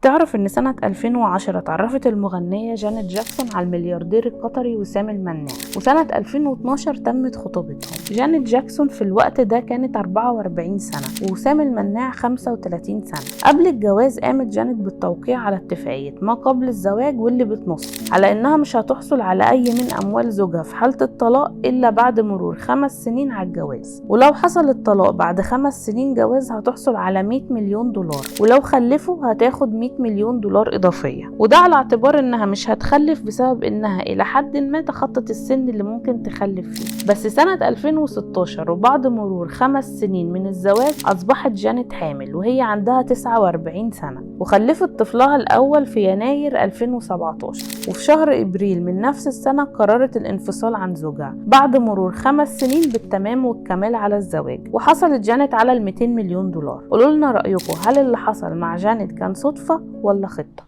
تعرف إن سنة 2010 اتعرفت المغنية جانيت جاكسون على الملياردير القطري وسام المناع، وسنة 2012 تمت خطوبتهم. جانيت جاكسون في الوقت ده كانت 44 سنة وسام المناع 35 سنة. قبل الجواز قامت جانيت بالتوقيع على اتفاقية ما قبل الزواج واللي بتنص على إنها مش هتحصل على أي من أموال زوجها في حالة الطلاق إلا بعد مرور 5 سنين على الجواز، ولو حصل الطلاق بعد 5 سنين جواز هتحصل على 100 مليون دولار، ولو خلفوا هتاخد 100 مليون دولار إضافية، وده على اعتبار إنها مش هتخلف بسبب إنها إلى حد ما تخطت السن اللي ممكن تخلف فيه. بس سنة 2016 وبعد مرور 5 سنين من الزواج أصبحت جانيت حامل وهي عندها 49 سنة، وخلفت طفلها الأول في يناير 2017. وفي شهر إبريل من نفس السنة قررت الانفصال عن زوجها بعد مرور 5 سنين بالتمام والكمال على الزواج، وحصلت جانيت على 200 مليون دولار. قولوا لنا رأيكم، هل اللي حصل مع جانيت كان صدفة ولا خطة؟